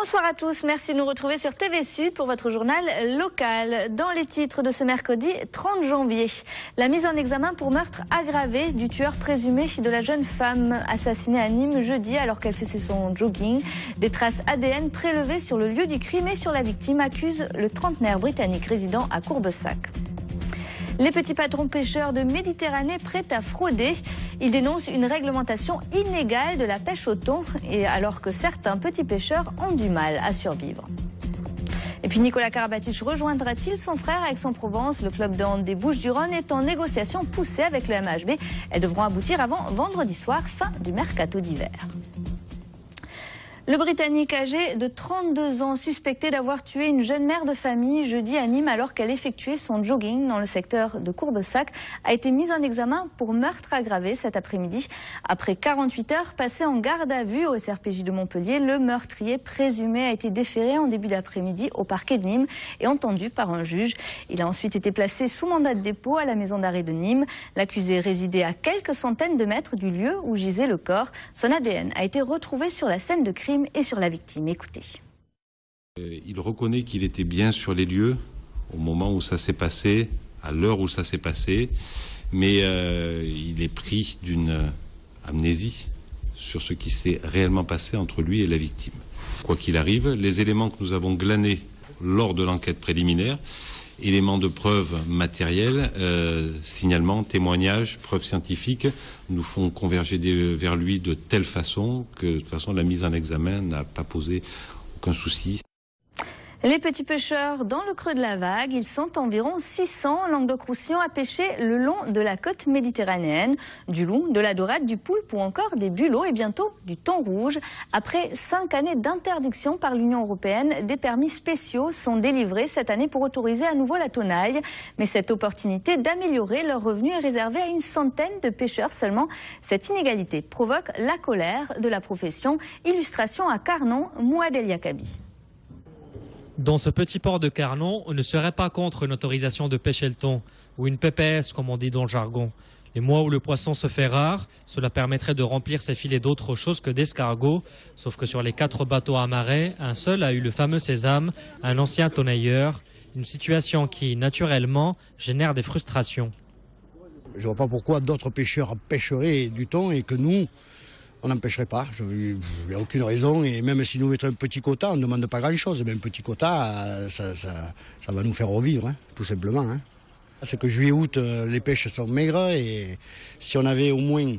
Bonsoir à tous, merci de nous retrouver sur TV Sud pour votre journal local. Dans les titres de ce mercredi 30 janvier, la mise en examen pour meurtre aggravé du tueur présumé de la jeune femme assassinée à Nîmes jeudi alors qu'elle faisait son jogging. Des traces ADN prélevées sur le lieu du crime et sur la victime accusent le trentenaire britannique résident à Courbesac. Les petits patrons pêcheurs de Méditerranée prêts à frauder. Ils dénoncent une réglementation inégale de la pêche au thon, et alors que certains petits pêcheurs ont du mal à survivre. Et puis Nicolas Karabatic rejoindra-t-il son frère à Aix-en-Provence? Le club de hand des Bouches-du-Rhône est en négociation poussée avec le MHB. Elles devront aboutir avant vendredi soir, fin du mercato d'hiver. Le Britannique âgé de 32 ans, suspecté d'avoir tué une jeune mère de famille jeudi à Nîmes alors qu'elle effectuait son jogging dans le secteur de Courbesac, a été mis en examen pour meurtre aggravé cet après-midi. Après 48 heures passées en garde à vue au SRPJ de Montpellier, le meurtrier présumé a été déféré en début d'après-midi au parquet de Nîmes et entendu par un juge. Il a ensuite été placé sous mandat de dépôt à la maison d'arrêt de Nîmes. L'accusé résidait à quelques centaines de mètres du lieu où gisait le corps. Son ADN a été retrouvé sur la scène de crime et sur la victime. Écoutez. Il reconnaît qu'il était bien sur les lieux au moment où ça s'est passé, à l'heure où ça s'est passé, mais il est pris d'une amnésie sur ce qui s'est réellement passé entre lui et la victime. Quoi qu'il arrive, les éléments que nous avons glanés lors de l'enquête préliminaire, éléments de preuve matériels, signalements, témoignages, preuves scientifiques, nous font converger vers lui de telle façon que de toute façon la mise en examen n'a pas posé aucun souci. Les petits pêcheurs dans le creux de la Vague, ils sont environ 600 en Languedoc-Roussillon à pêcher le long de la côte méditerranéenne, du loup, de la dorade, du poulpe ou encore des bulots et bientôt du thon rouge. Après 5 années d'interdiction par l'Union européenne, des permis spéciaux sont délivrés cette année pour autoriser à nouveau la tonnaille. Mais cette opportunité d'améliorer leurs revenus est réservée à une centaine de pêcheurs seulement. Cette inégalité provoque la colère de la profession. Illustration à Carnon, Mouad El Yakabi. Dans ce petit port de Carnon, on ne serait pas contre une autorisation de pêcher le thon, ou une PPS comme on dit dans le jargon. Les mois où le poisson se fait rare, cela permettrait de remplir ses filets d'autre chose que d'escargots, sauf que sur les 4 bateaux amarrés, un seul a eu le fameux sésame, un ancien tonnailleur, une situation qui, naturellement, génère des frustrations. Je ne vois pas pourquoi d'autres pêcheurs pêcheraient du thon et que nous, on n'en pêcherait pas. Il n'y a aucune raison. Et même si nous mettons un petit quota, on ne demande pas grand-chose. Mais un petit quota, ça va nous faire revivre, hein, tout simplement. Hein. C'est que juillet-août, les pêches sont maigres. Et si on avait au moins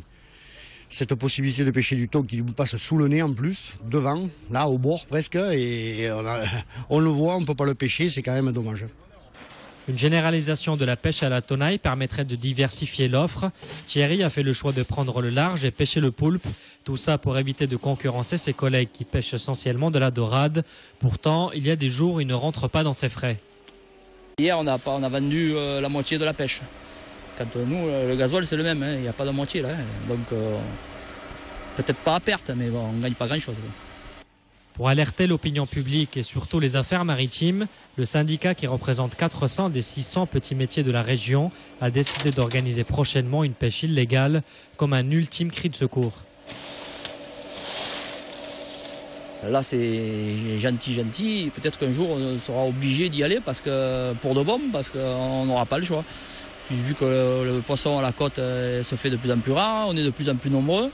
cette possibilité de pêcher du thon qui nous passe sous le nez en plus, devant, là, au bord presque, et on le voit, on ne peut pas le pêcher, c'est quand même dommage. Une généralisation de la pêche à la tonnaille permettrait de diversifier l'offre. Thierry a fait le choix de prendre le large et pêcher le poulpe. Tout ça pour éviter de concurrencer ses collègues qui pêchent essentiellement de la dorade. Pourtant, il y a des jours où il ne rentre pas dans ses frais. Hier, on a vendu la moitié de la pêche. Quand nous, le gasoil, c'est le même. Hein, il n'y a pas de moitié là. Hein. Donc, peut-être pas à perte, mais bon, on ne gagne pas grand-chose. Pour alerter l'opinion publique et surtout les affaires maritimes, le syndicat qui représente 400 des 600 petits métiers de la région a décidé d'organiser prochainement une pêche illégale comme un ultime cri de secours. Là, c'est gentil. Peut-être qu'un jour, on sera obligé d'y aller pour de bon, parce qu'on n'aura pas le choix. Puis, vu que le poisson à la côte se fait de plus en plus rare, on est de plus en plus nombreux.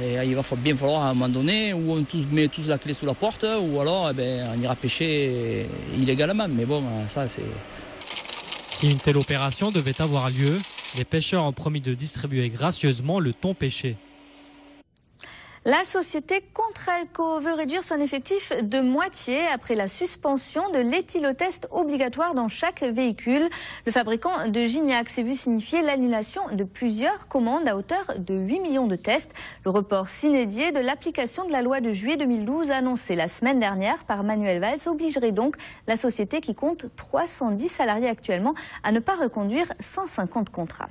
Et il va bien falloir à un moment donné où on met tous la clé sous la porte ou alors on ira pêcher illégalement. Mais bon, ça c'est... Si une telle opération devait avoir lieu, les pêcheurs ont promis de distribuer gracieusement le thon pêché. La société Contralco veut réduire son effectif de moitié après la suspension de l'éthylotest obligatoire dans chaque véhicule. Le fabricant de Gignac s'est vu signifier l'annulation de plusieurs commandes à hauteur de 8 millions de tests. Le report s'inédié de l'application de la loi de juillet 2012 annoncée la semaine dernière par Manuel Valls obligerait donc la société qui compte 310 salariés actuellement à ne pas reconduire 150 contrats.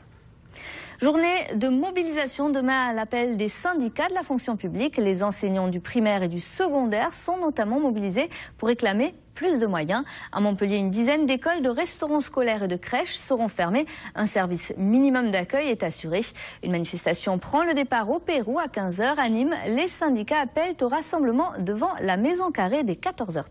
Journée de mobilisation demain à l'appel des syndicats de la fonction publique. Les enseignants du primaire et du secondaire sont notamment mobilisés pour réclamer plus de moyens. À Montpellier, une dizaine d'écoles, de restaurants scolaires et de crèches seront fermées. Un service minimum d'accueil est assuré. Une manifestation prend le départ au Pérou à 15h. À Nîmes, les syndicats appellent au rassemblement devant la Maison Carrée dès 14h30.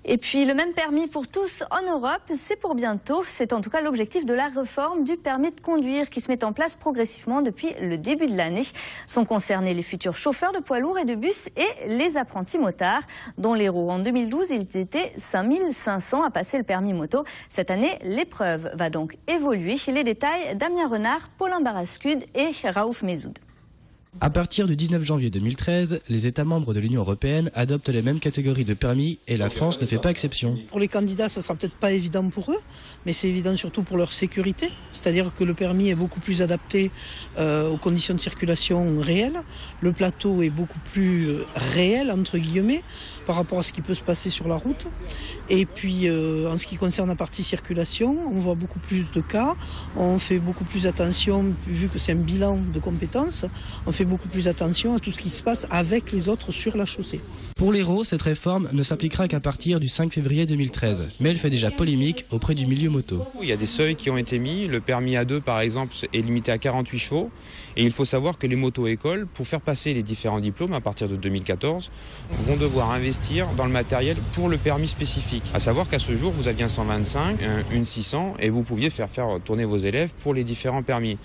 Et puis le même permis pour tous en Europe, c'est pour bientôt. C'est en tout cas l'objectif de la réforme du permis de conduire qui se met en place progressivement depuis le début de l'année. Sont concernés les futurs chauffeurs de poids lourds et de bus et les apprentis motards, dont l'Hérault. En 2012, ils étaient 5500 à passer le permis moto. Cette année, l'épreuve va donc évoluer. Les détails, Damien Renard, Paulin Barascude et Raouf Mezoud. À partir du 19 janvier 2013, les États membres de l'Union européenne adoptent les mêmes catégories de permis et la France ne fait pas exception. Pour les candidats, ça ne sera peut-être pas évident pour eux, mais c'est évident surtout pour leur sécurité. C'est-à-dire que le permis est beaucoup plus adapté aux conditions de circulation réelles. Le plateau est beaucoup plus réel, entre guillemets, par rapport à ce qui peut se passer sur la route. Et puis, en ce qui concerne la partie circulation, on voit beaucoup plus de cas. On fait beaucoup plus attention, vu que c'est un bilan de compétences, on fait beaucoup plus attention à tout ce qui se passe avec les autres sur la chaussée. Pour l'Hérault, cette réforme ne s'appliquera qu'à partir du 5 février 2013, mais elle fait déjà polémique auprès du milieu moto. Il y a des seuils qui ont été mis. Le permis A2, par exemple, est limité à 48 chevaux. Et il faut savoir que les moto-écoles, pour faire passer les différents diplômes à partir de 2014, vont devoir investir dans le matériel pour le permis spécifique. À savoir qu'à ce jour, vous aviez un 125, une 600 et vous pouviez faire tourner vos élèves pour les différents permis.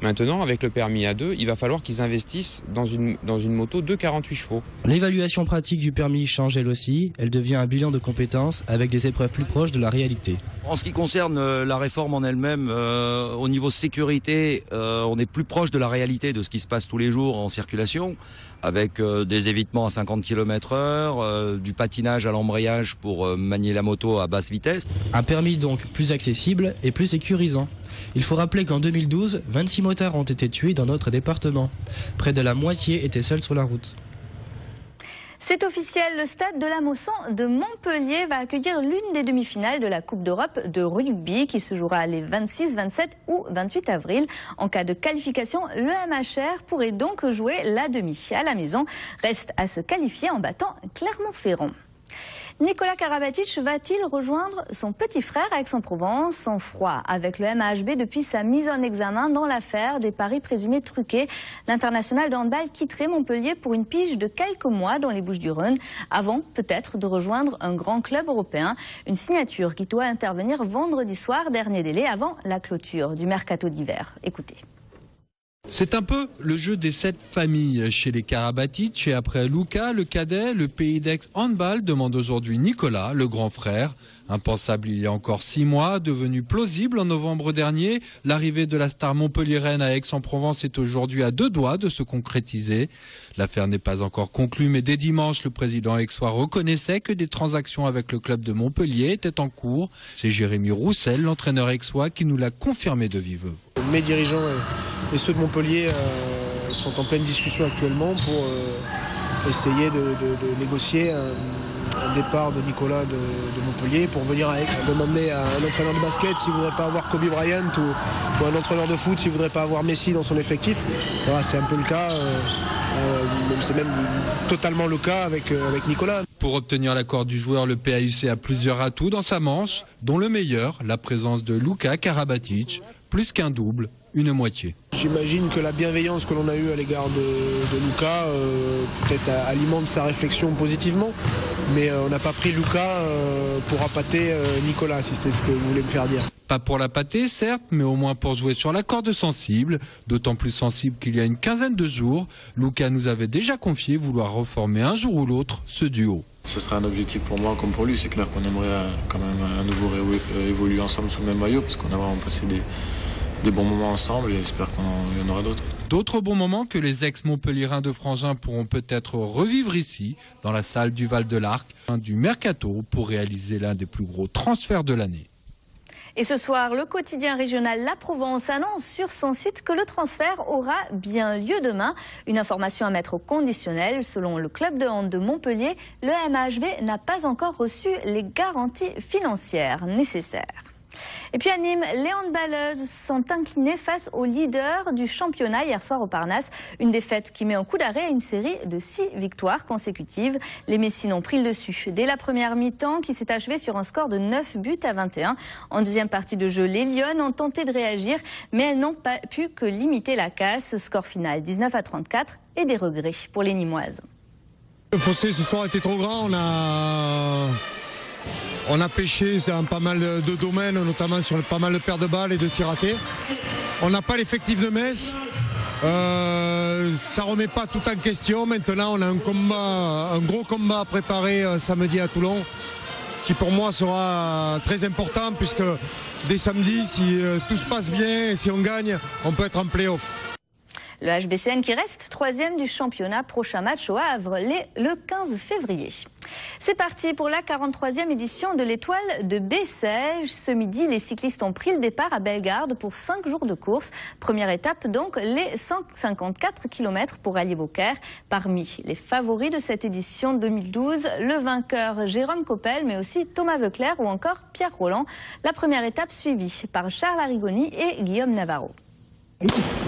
Maintenant, avec le permis A2, il va falloir qu'ils investissent dans une moto de 48 chevaux. L'évaluation pratique du permis change elle aussi. Elle devient un bilan de compétences avec des épreuves plus proches de la réalité. En ce qui concerne la réforme en elle-même, au niveau sécurité, on est plus proche de la réalité de ce qui se passe tous les jours en circulation, avec des évitements à 50 km/h, du patinage à l'embrayage pour manier la moto à basse vitesse. Un permis donc plus accessible et plus sécurisant. Il faut rappeler qu'en 2012, 26 motards ont été tués dans notre département. Près de la moitié étaient seuls sur la route. C'est officiel, le stade de la Mosson de Montpellier va accueillir l'une des demi-finales de la Coupe d'Europe de rugby qui se jouera les 26, 27 ou 28 avril. En cas de qualification, le MHR pourrait donc jouer la demi à la maison. Reste à se qualifier en battant Clermont-Ferrand. Nicolas Karabatic va-t-il rejoindre son petit frère à Aix-en-Provence? Sans froid avec le MHB depuis sa mise en examen dans l'affaire des paris présumés truqués. L'international de handball quitterait Montpellier pour une pige de quelques mois dans les Bouches-du-Rhône, avant peut-être de rejoindre un grand club européen. Une signature qui doit intervenir vendredi soir, dernier délai avant la clôture du mercato d'hiver. Écoutez. C'est un peu le jeu des 7 familles chez les Karabatic et après Luca, le cadet, le pays d'Aix handball demande aujourd'hui Nicolas, le grand frère. Impensable il y a encore 6 mois, devenu plausible en novembre dernier, l'arrivée de la star montpelliéraine à Aix-en-Provence est aujourd'hui à 2 doigts de se concrétiser. L'affaire n'est pas encore conclue, mais dès dimanche, le président aixois reconnaissait que des transactions avec le club de Montpellier étaient en cours. C'est Jérémy Roussel, l'entraîneur aixois, qui nous l'a confirmé de vive voix. Mes dirigeants et ceux de Montpellier sont en pleine discussion actuellement pour essayer de négocier un départ de Nicolas de Montpellier pour venir à Aix. Demander à un entraîneur de basket s'il ne voudrait pas avoir Kobe Bryant ou un entraîneur de foot s'il ne voudrait pas avoir Messi dans son effectif. Voilà, c'est un peu le cas, c'est même totalement le cas avec Nicolas. Pour obtenir l'accord du joueur, le PAUC a plusieurs atouts dans sa manche, dont le meilleur, la présence de Luka Karabatic, plus qu'un double, une moitié. J'imagine que la bienveillance que l'on a eue à l'égard de Luka peut-être alimente sa réflexion positivement, mais on n'a pas pris Luka pour appâter Nicolas, si c'est ce que vous voulez me faire dire. Pas pour la pâter, certes, mais au moins pour jouer sur la corde sensible, d'autant plus sensible qu'il y a une quinzaine de jours, Luka nous avait déjà confié vouloir reformer un jour ou l'autre ce duo. Ce serait un objectif pour moi comme pour lui. C'est clair qu'on aimerait quand même à nouveau évoluer ensemble sous le même maillot, parce qu'on a vraiment passé des bons moments ensemble et j'espère qu'il y en aura d'autres. D'autres bons moments que les ex-montpelliérains de Frangin pourront peut-être revivre ici, dans la salle du Val-de-l'Arc, du Mercato, pour réaliser l'un des plus gros transferts de l'année. Et ce soir, le quotidien régional La Provence annonce sur son site que le transfert aura bien lieu demain. Une information à mettre au conditionnel. Selon le club de hand de Montpellier, le MHB n'a pas encore reçu les garanties financières nécessaires. Et puis à Nîmes, les handballeuses sont inclinées face au leader du championnat hier soir au Parnasse. Une défaite qui met un coup d'arrêt à une série de 6 victoires consécutives. Les Messines ont pris le dessus dès la première mi-temps qui s'est achevée sur un score de 9-21. En deuxième partie de jeu, les Lyonnes ont tenté de réagir, mais elles n'ont pas pu que limiter la casse. Score final 19-34 et des regrets pour les Nîmoises. Le fossé ce soir était trop grand. On a pêché dans pas mal de domaines, notamment sur pas mal de paires de balles et de tirs ratés. On n'a pas l'effectif de Metz. Ça remet pas tout en question. Maintenant, on a un gros combat à préparer samedi à Toulon, qui pour moi sera très important, puisque dès samedi, si tout se passe bien et si on gagne, on peut être en play-off. Le HBCN qui reste 3e du championnat, prochain match au Havre le 15 février. C'est parti pour la 43e édition de l'Étoile de Bessèges. Ce midi, les cyclistes ont pris le départ à Bellegarde pour 5 jours de course. Première étape donc, les 154 km pour allier Beaucaire. Parmi les favoris de cette édition 2012, le vainqueur Jérôme Coppel, mais aussi Thomas Voeckler ou encore Pierre Rolland. La première étape suivie par Charles Arrigoni et Guillaume Navarro.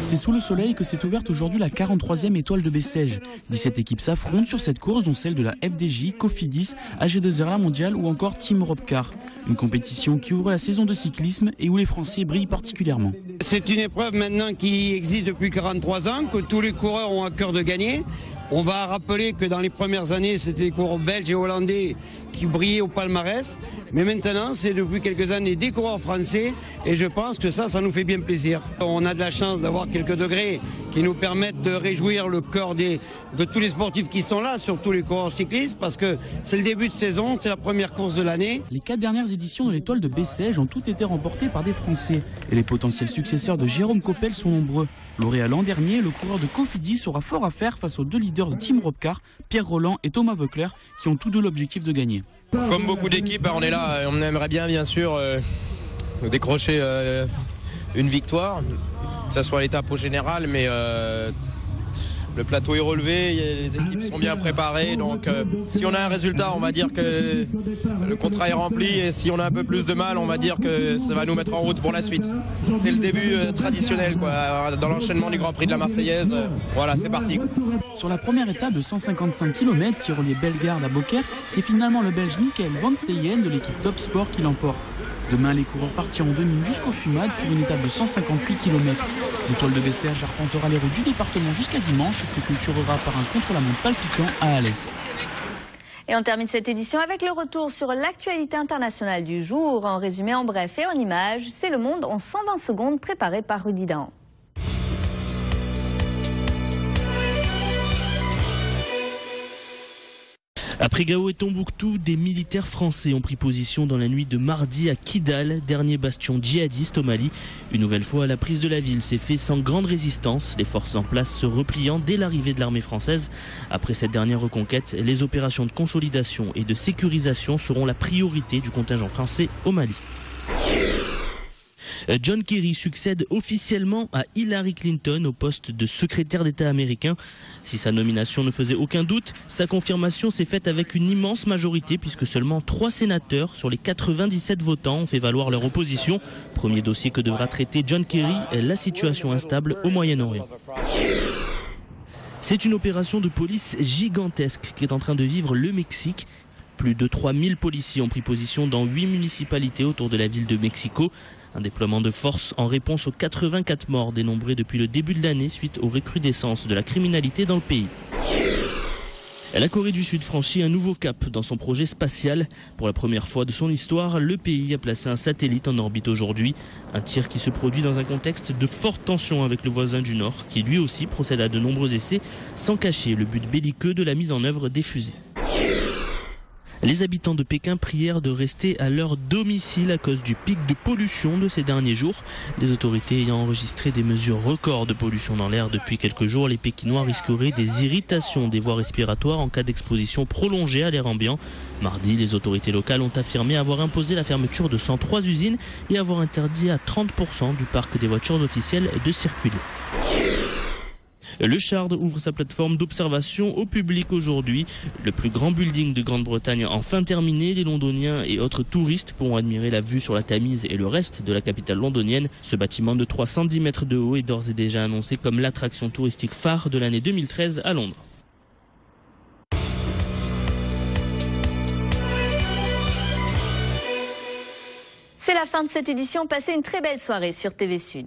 C'est sous le soleil que s'est ouverte aujourd'hui la 43e étoile de Bessèges. 17 équipes s'affrontent sur cette course, dont celle de la FDJ, Cofidis, AG2R La Mondiale ou encore Team Europcar. Une compétition qui ouvre la saison de cyclisme et où les Français brillent particulièrement. C'est une épreuve maintenant qui existe depuis 43 ans, que tous les coureurs ont à cœur de gagner. On va rappeler que dans les premières années, c'était les coureurs belges et hollandais qui brillaient au palmarès. Mais maintenant, c'est depuis quelques années des coureurs français. Et je pense que ça nous fait bien plaisir. On a de la chance d'avoir quelques degrés qui nous permettent de réjouir le cœur de tous les sportifs qui sont là, surtout les coureurs cyclistes, parce que c'est le début de saison, c'est la première course de l'année. Les 4 dernières éditions de l'Étoile de Bessèges ont toutes été remportées par des Français. Et les potentiels successeurs de Jérôme Coppel sont nombreux. Lauréat l'an dernier, le coureur de Cofidis aura fort à faire face aux 2 leaders de Team Europcar, Pierre Rolland et Thomas Voeckler, qui ont tous deux l'objectif de gagner. Comme beaucoup d'équipes, on est là, on aimerait bien sûr décrocher une victoire, que ce soit l'étape au général, mais le plateau est relevé, les équipes sont bien préparées, donc si on a un résultat, on va dire que le contrat est rempli, et si on a un peu plus de mal, on va dire que ça va nous mettre en route pour la suite. C'est le début traditionnel, quoi, dans l'enchaînement du Grand Prix de la Marseillaise. Voilà, c'est parti. Sur la première étape de 155 km qui reliait Bellegarde à Beaucaire, c'est finalement le Belge Michael Van Steyen de l'équipe Top Sport qui l'emporte. Demain, les coureurs partiront de Nîmes jusqu'au Fumad pour une étape de 158 km. L'Étoile de Bessèges arpentera les routes du département jusqu'à dimanche et se clôturera par un contre-la-montre palpitant à Alès. Et on termine cette édition avec le retour sur l'actualité internationale du jour. En résumé, en bref et en images, c'est Le Monde en 120 secondes préparé par Rudy Dahan. Après Gao et Tombouctou, des militaires français ont pris position dans la nuit de mardi à Kidal, dernier bastion djihadiste au Mali. Une nouvelle fois, la prise de la ville s'est faite sans grande résistance, les forces en place se repliant dès l'arrivée de l'armée française. Après cette dernière reconquête, les opérations de consolidation et de sécurisation seront la priorité du contingent français au Mali. John Kerry succède officiellement à Hillary Clinton au poste de secrétaire d'État américain. Si sa nomination ne faisait aucun doute, sa confirmation s'est faite avec une immense majorité puisque seulement 3 sénateurs sur les 97 votants ont fait valoir leur opposition. Premier dossier que devra traiter John Kerry, la situation instable au Moyen-Orient. C'est une opération de police gigantesque qui est en train de vivre le Mexique. Plus de 3000 policiers ont pris position dans 8 municipalités autour de la ville de Mexico. Un déploiement de force en réponse aux 84 morts dénombrés depuis le début de l'année suite aux recrudescences de la criminalité dans le pays. La Corée du Sud franchit un nouveau cap dans son projet spatial. Pour la première fois de son histoire, le pays a placé un satellite en orbite aujourd'hui. Un tir qui se produit dans un contexte de forte tension avec le voisin du Nord, qui lui aussi procède à de nombreux essais, sans cacher le but belliqueux de la mise en œuvre des fusées. Les habitants de Pékin prièrent de rester à leur domicile à cause du pic de pollution de ces derniers jours. Les autorités ayant enregistré des mesures records de pollution dans l'air depuis quelques jours, les Pékinois risqueraient des irritations des voies respiratoires en cas d'exposition prolongée à l'air ambiant. Mardi, les autorités locales ont affirmé avoir imposé la fermeture de 103 usines et avoir interdit à 30% du parc des voitures officielles de circuler. Le Shard ouvre sa plateforme d'observation au public aujourd'hui. Le plus grand building de Grande-Bretagne enfin terminé. Les Londoniens et autres touristes pourront admirer la vue sur la Tamise et le reste de la capitale londonienne. Ce bâtiment de 310 mètres de haut est d'ores et déjà annoncé comme l'attraction touristique phare de l'année 2013 à Londres. C'est la fin de cette édition. Passez une très belle soirée sur TV Sud.